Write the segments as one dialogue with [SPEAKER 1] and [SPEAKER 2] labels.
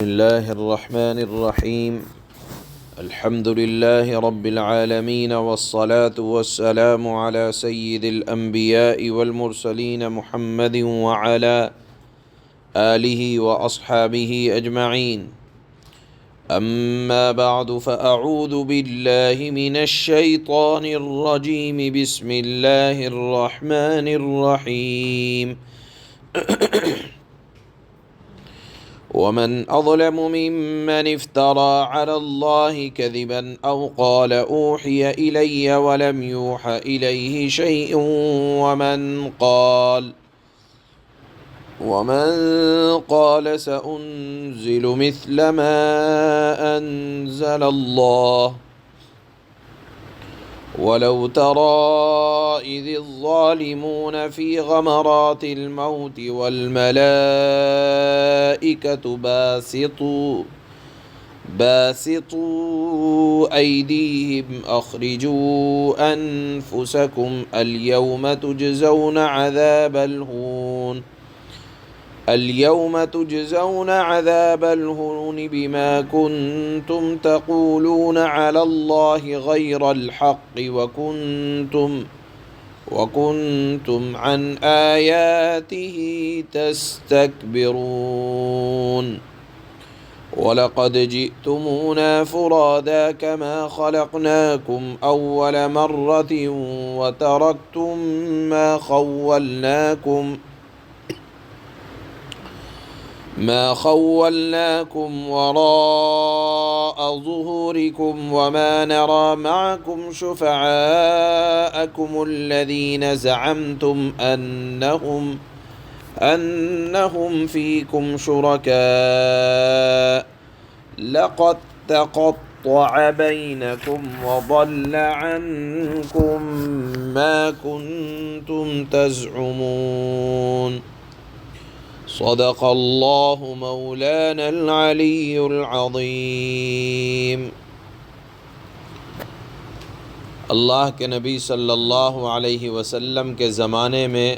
[SPEAKER 1] بسم الله الرحمن الرحيم. الحمد لله رب العالمين، والصلاة والسلام على سيد الأنبياء والمرسلين محمد وعلى آله وأصحابه أجمعين. أما بعد، فأعوذ بالله من الشيطان الرجيم. بسم الله الرحمن الرحيم. ومن أظلم ممن افترى على الله كذبا أو قال أوحي إلي ولم يوحى إليه شيء ومن قال سأنزل مثل ما أنزل الله ولو ترى إذ الظالمون في غمرات الموت والملائكة باسطوا أيديهم أخرجوا أنفسكم اليوم تجزون عذاب الهون بما كنتم تقولون على الله غير الحق وكنتم عن آياته تستكبرون. وَلَقَدْ جِئْتُمُونَا فُرَادَى كَمَا خَلَقْنَاكُمْ أَوَّلَ مَرَّةٍ وَتَرَكْتُم ما خولناكم وراء ظهوركم وما نرى معكم شفعاءكم الذين زعمتم أنهم فيكم شركاء لقد تقطع بينكم وضل عنكم ما كنتم تزعمون. صدق اللہ مولانا العلی العظیم. اللہ کے نبی صلی اللہ علیہ وسلم کے زمانے میں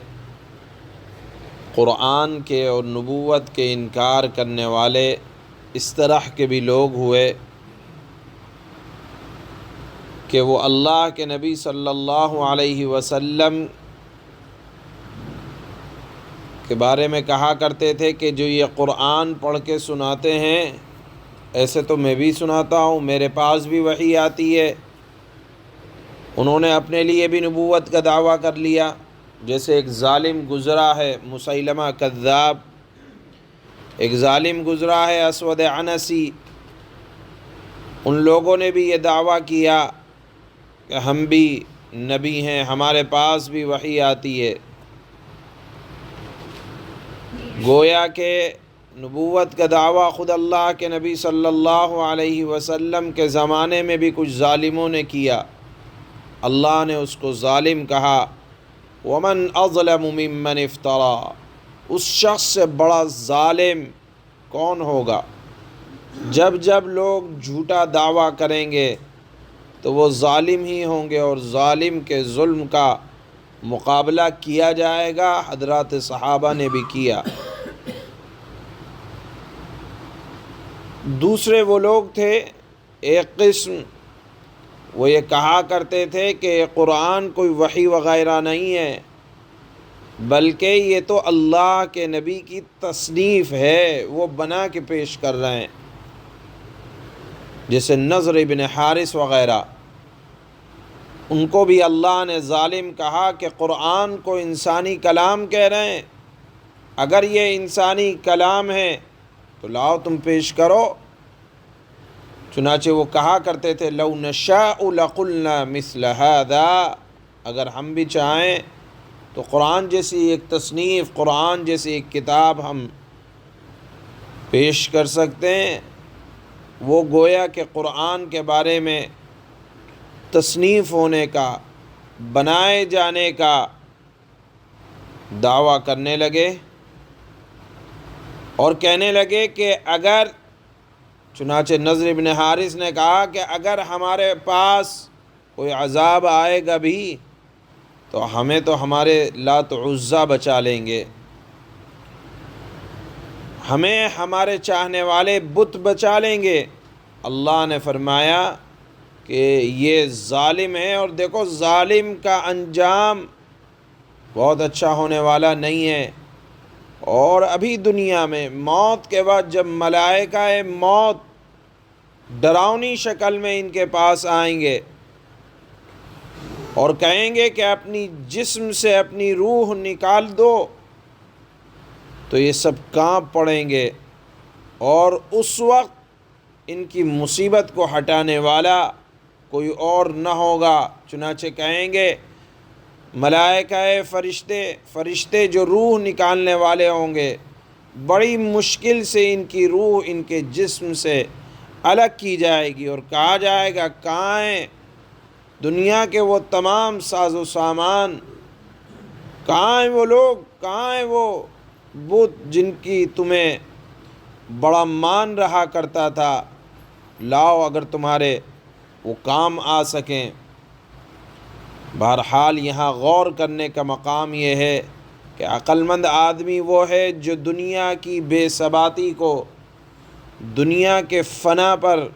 [SPEAKER 1] قرآن کے اور نبوت کے انکار کرنے والے اس طرح کے بھی لوگ ہوئے کہ وہ اللہ کے نبی صلی اللہ علیہ وسلم کے بارے میں کہا کرتے تھے کہ جو یہ قرآن پڑھ کے سناتے ہیں ایسے تو میں بھی سناتا ہوں، میرے پاس بھی وحی آتی ہے. انہوں نے اپنے لیے بھی نبوت کا دعویٰ کر لیا. جیسے ایک ظالم گزرا ہے مسیلمہ کذاب، ایک ظالم گزرا ہے اسود عنسی. ان لوگوں نے بھی یہ دعویٰ کیا کہ ہم بھی نبی ہیں، ہمارے پاس بھی وحی آتی ہے. گویا کہ نبوت کا دعویٰ خود اللہ کے نبی صلی اللہ علیہ وسلم کے زمانے میں بھی کچھ ظالموں نے کیا. اللہ نے اس کو ظالم کہا. ومن اظلم ممن افترا، اس شخص سے بڑا ظالم کون ہوگا؟ جب لوگ جھوٹا دعویٰ کریں گے تو وہ ظالم ہی ہوں گے، اور ظالم کے ظلم کا مقابلہ کیا جائے گا. حضرات صحابہ نے بھی کیا. دوسرے وہ لوگ تھے ایک قسم، وہ یہ کہا کرتے تھے کہ قرآن کوئی وحی وغیرہ نہیں ہے، بلکہ یہ تو اللہ کے نبی کی تصنیف ہے، وہ بنا کے پیش کر رہے ہیں. جیسے نضر ابن حارث وغیرہ، ان کو بھی اللہ نے ظالم کہا کہ قرآن کو انسانی کلام کہہ رہے ہیں. اگر یہ انسانی کلام ہے تو لاؤ تم پیش کرو. چنانچہ وہ کہا کرتے تھے لو نشاء لقلنا مثل هذا، اگر ہم بھی چاہیں تو قرآن جیسی ایک تصنیف، قرآن جیسی ایک کتاب ہم پیش کر سکتے ہیں. وہ گویا کہ قرآن کے بارے میں تصنیف ہونے کا، بنائے جانے کا دعویٰ کرنے لگے اور کہنے لگے کہ اگر، چنانچہ نضر ابن حارث نے کہا کہ اگر ہمارے پاس کوئی عذاب آئے گا بھی تو ہمیں تو ہمارے لات عزا بچا لیں گے. ہمیں ہمارے چاہنے والے بت بچا لیں گے۔ اللہ نے فرمایا کہ یہ ظالم ہے، اور دیکھو ظالم کا انجام بہت اچھا ہونے والا نہیں ہے۔ اور ابھی دنیا میں موت کے بعد جب ملائکہ موت ڈراؤنی شکل میں ان کے پاس آئیں گے اور کہیں گے کہ اپنی جسم سے اپنی روح نکال دو، تو یہ سب کانپ پڑیں گے، اور اس وقت ان کی مصیبت کو ہٹانے والا کوئی اور نہ ہوگا۔ چنانچہ کہیں گے ملائکہ فرشتے جو روح نکالنے والے ہوں گے، بڑی مشکل سے ان کی روح ان کے جسم سے الگ کی جائے گی، اور کہا جائے گا کہاں ہیں دنیا کے وہ تمام ساز و سامان، کہاں ہیں وہ لوگ، کہاں ہیں وہ بت جن کی تمہیں بڑا مان رہا کرتا تھا، لاؤ اگر تمہارے وہ کام آ سکیں۔ بہرحال یہاں غور کرنے کا مقام یہ ہے کہ عقل مند آدمی وہ ہے جو دنیا کی بے ثباتی کو، دنیا کے فنا پر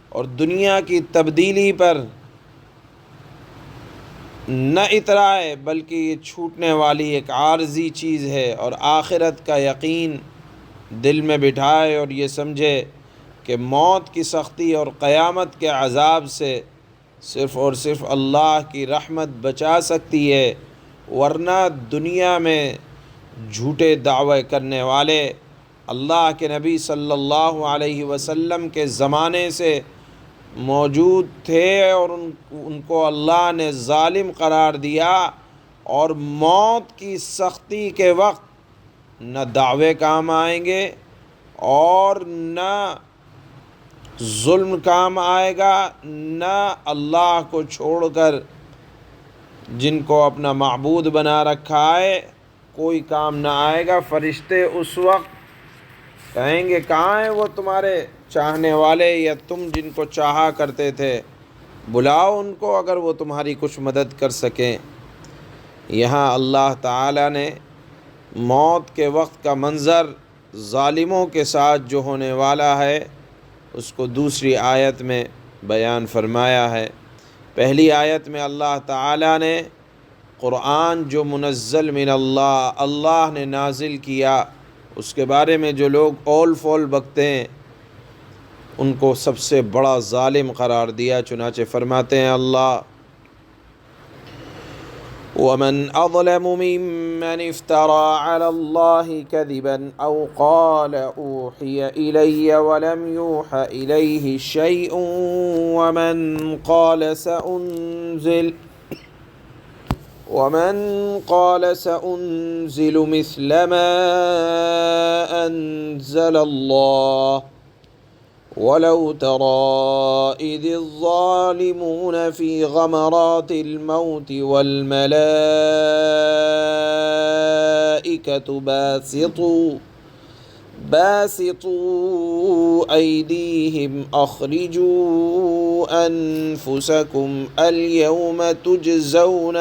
[SPEAKER 1] اور دنیا کی تبدیلی پر نہ اترائے، بلکہ یہ چھوٹنے والی ایک عارضی چیز ہے، اور آخرت کا یقین دل میں بٹھائے اور یہ سمجھے کہ موت کی سختی اور قیامت کے عذاب سے صرف اور صرف اللہ کی رحمت بچا سکتی ہے، ورنہ دنیا میں جھوٹے دعوے کرنے والے اللہ کے نبی صلی اللہ علیہ وسلم کے زمانے سے موجود تھے، اور ان کو اللہ نے ظالم قرار دیا، اور موت کی سختی کے وقت نہ دعوے کام آئیں گے اور نہ ظلم کام آئے گا، نہ اللہ کو چھوڑ کر جن کو اپنا معبود بنا رکھا ہے کوئی کام نہ آئے گا۔ فرشتے اس وقت کہیں گے کہاں ہیں وہ تمہارے چاہنے والے، یا تم جن کو چاہا کرتے تھے، بلاؤ ان کو اگر وہ تمہاری کچھ مدد کر سکیں۔ یہاں اللہ تعالیٰ نے موت کے وقت کا منظر ظالموں کے ساتھ جو ہونے والا ہے اس کو دوسری آیت میں بیان فرمایا ہے۔ پہلی آیت میں اللہ تعالیٰ نے قرآن جو منزل من اللہ نے نازل کیا اس کے بارے میں جو لوگ اول فول بکتے ہیں ان کو سب سے بڑا ظالم قرار دیا، چنانچہ فرماتے ہیں اللہ وَمَنْ أَظْلَمُ مِمَّنِ افْتَرَى عَلَى اللَّهِ كَذِبًا أَوْ قَالَ أُوحِيَ إِلَيَّ وَلَمْ يُوحَ إِلَيْهِ شَيْءٌ وَمَنْ قَالَ سَأُنزِلُ مِثْلَ مَا أَنزَلَ اللَّهُ وَلَوْ تَرَىٰ إِذِ الظَّالِمُونَ فِي غَمَرَاتِ الْمَوْتِ وَالْمَلَائِكَةُ باسطوا أيديهم أخرجوا أنفسكم اليوم تجزون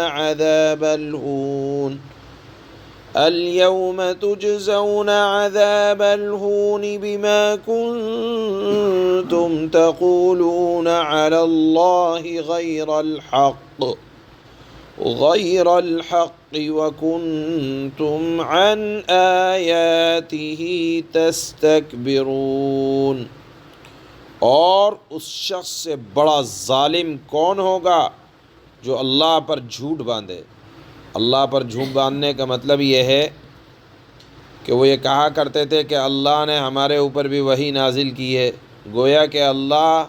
[SPEAKER 1] عذاب الهون بما كنتم تقولون على الله غير الحق وكنتم عن آياته تستكبرون۔ اور اس شخص سے بڑا ظالم کون ہوگا جو اللہ پر جھوٹ باندھے۔ اللہ پر جھوٹ باندھنے کا مطلب یہ ہے کہ وہ یہ کہا کرتے تھے کہ اللہ نے ہمارے اوپر بھی وحی نازل کی ہے، گویا کہ اللہ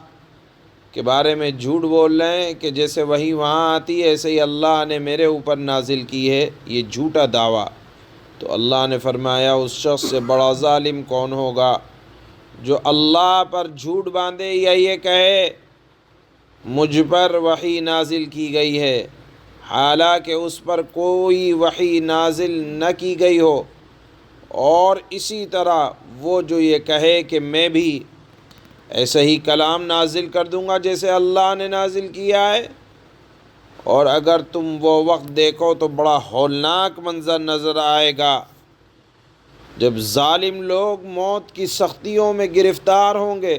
[SPEAKER 1] کے بارے میں جھوٹ بول رہے ہیں کہ جیسے وحی وہاں آتی ہے ایسے ہی اللہ نے میرے اوپر نازل کی ہے، یہ جھوٹا دعویٰ۔ تو اللہ نے فرمایا اس شخص سے بڑا ظالم کون ہوگا جو اللہ پر جھوٹ باندھے یا یہ کہے مجھ پر وحی نازل کی گئی ہے، حالانکہ اس پر کوئی وحی نازل نہ کی گئی ہو، اور اسی طرح وہ جو یہ کہے کہ میں بھی ایسے ہی کلام نازل کر دوں گا جیسے اللہ نے نازل کیا ہے۔ اور اگر تم وہ وقت دیکھو تو بڑا ہولناک منظر نظر آئے گا جب ظالم لوگ موت کی سختیوں میں گرفتار ہوں گے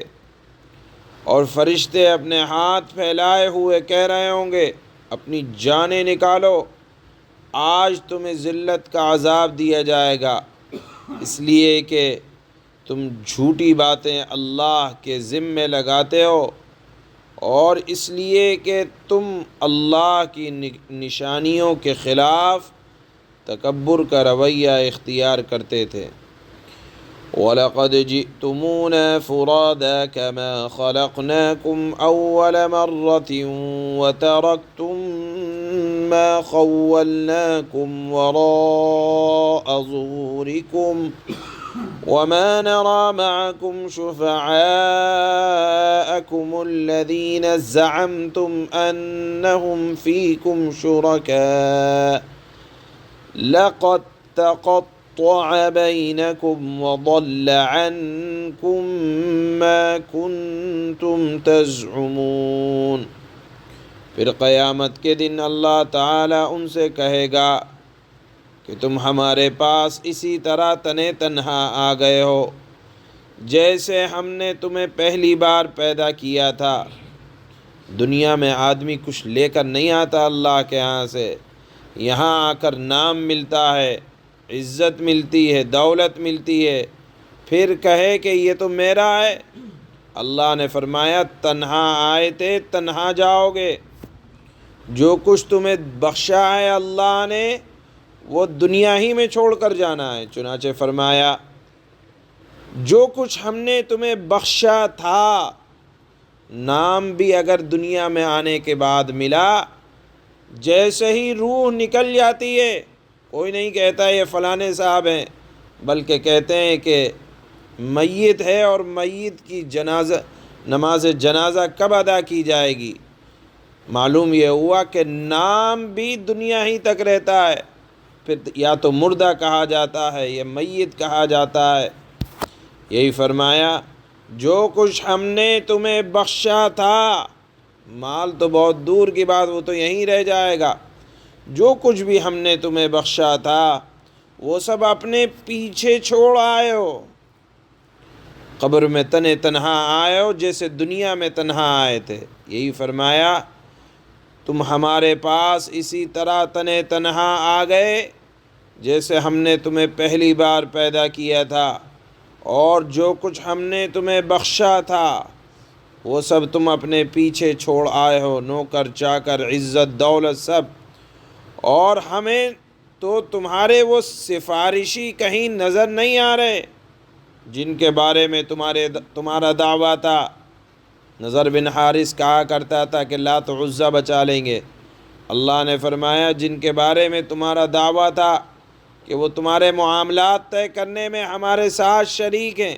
[SPEAKER 1] اور فرشتے اپنے ہاتھ پھیلائے ہوئے کہہ رہے ہوں گے اپنی جانیں نکالو، آج تمہیں ذلت کا عذاب دیا جائے گا، اس لیے کہ تم جھوٹی باتیں اللہ کے ذمے لگاتے ہو اور اس لیے کہ تم اللہ کی نشانیوں کے خلاف تکبر کا رویہ اختیار کرتے تھے۔ وَلَقَدْ جِئْتُمُونَا فُرَادَىٰ كَمَا خَلَقْنَاكُمْ أَوَّلَ مَرَّةٍ وَتَرَكْتُم مَّا خَوَّلْنَاكُمْ وَرَاءَ ظُهُورِكُمْ وَمَا نَرَىٰ مَعَكُمْ شُفَعَاءَكُمُ الَّذِينَ زَعَمْتُمْ أَنَّهُمْ فِيكُمْ شُرَكَاءُ لَقَدْ تَقَطَّعَ بَيْنَكُمْ وَضَلَّ عَنكُم مَّا كُنتُمْ تَزْعُمُونَ۔ پھر قیامت کے دن اللہ تعالیٰ ان سے کہے گا کہ تم ہمارے پاس اسی طرح تنے تنہا آ گئے ہو جیسے ہم نے تمہیں پہلی بار پیدا کیا تھا۔ دنیا میں آدمی کچھ لے کر نہیں آتا اللہ کے ہاں سے، یہاں آ کر نام ملتا ہے، عزت ملتی ہے، دولت ملتی ہے، پھر کہے کہ یہ تو میرا ہے۔ اللہ نے فرمایا تنہا آئے تھے تنہا جاؤ گے، جو کچھ تمہیں بخشا ہے اللہ نے وہ دنیا ہی میں چھوڑ کر جانا ہے۔ چنانچہ فرمایا جو کچھ ہم نے تمہیں بخشا تھا، نام بھی اگر دنیا میں آنے کے بعد ملا، جیسے ہی روح نکل جاتی ہے کوئی نہیں کہتا یہ فلانے صاحب ہیں، بلکہ کہتے ہیں کہ میت ہے اور میت کی نماز جنازہ کب ادا کی جائے گی۔ معلوم یہ ہوا کہ نام بھی دنیا ہی تک رہتا ہے، پھر یا تو مردہ کہا جاتا ہے یا میت کہا جاتا ہے۔ یہی فرمایا جو کچھ ہم نے تمہیں بخشا تھا، مال تو بہت دور کی بات، وہ تو یہیں رہ جائے گا، جو کچھ بھی ہم نے تمہیں بخشا تھا وہ سب اپنے پیچھے چھوڑ آئے ہو، قبر میں تنے تنہا آئے ہو جیسے دنیا میں تنہا آئے تھے۔ یہی فرمایا تم ہمارے پاس اسی طرح تنے تنہا آ گئے جیسے ہم نے تمہیں پہلی بار پیدا کیا تھا، اور جو کچھ ہم نے تمہیں بخشا تھا وہ سب تم اپنے پیچھے چھوڑ آئے ہو، نوکر چاکر عزت دولت سب، اور ہمیں تو تمہارے وہ سفارشی کہیں نظر نہیں آ رہے جن کے بارے میں تمہارا دعویٰ تھا۔ نضر بن حارث کہا کرتا تھا کہ لات و عزیٰ بچا لیں گے، اللہ نے فرمایا جن کے بارے میں تمہارا دعویٰ تھا کہ وہ تمہارے معاملات طے کرنے میں ہمارے ساتھ شریک ہیں،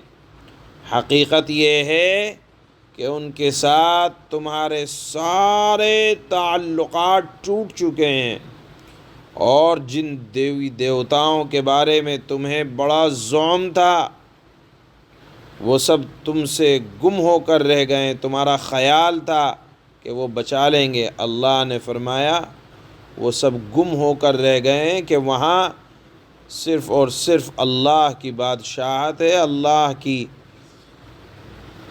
[SPEAKER 1] حقیقت یہ ہے کہ ان کے ساتھ تمہارے سارے تعلقات ٹوٹ چکے ہیں، اور جن دیوی دیوتاؤں کے بارے میں تمہیں بڑا زعم تھا وہ سب تم سے گم ہو کر رہ گئے، تمہارا خیال تھا کہ وہ بچا لیں گے، اللہ نے فرمایا وہ سب گم ہو کر رہ گئے ہیں کہ وہاں صرف اور صرف اللہ کی بادشاہت ہے،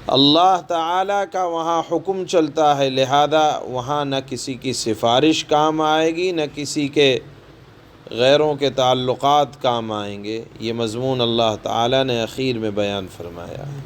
[SPEAKER 1] اللہ تعالیٰ کا وہاں حکم چلتا ہے، لہذا وہاں نہ کسی کی سفارش کام آئے گی، نہ کسی کے غیروں کے تعلقات کام آئیں گے۔ یہ مضمون اللہ تعالیٰ نے اخیر میں بیان فرمایا ہے۔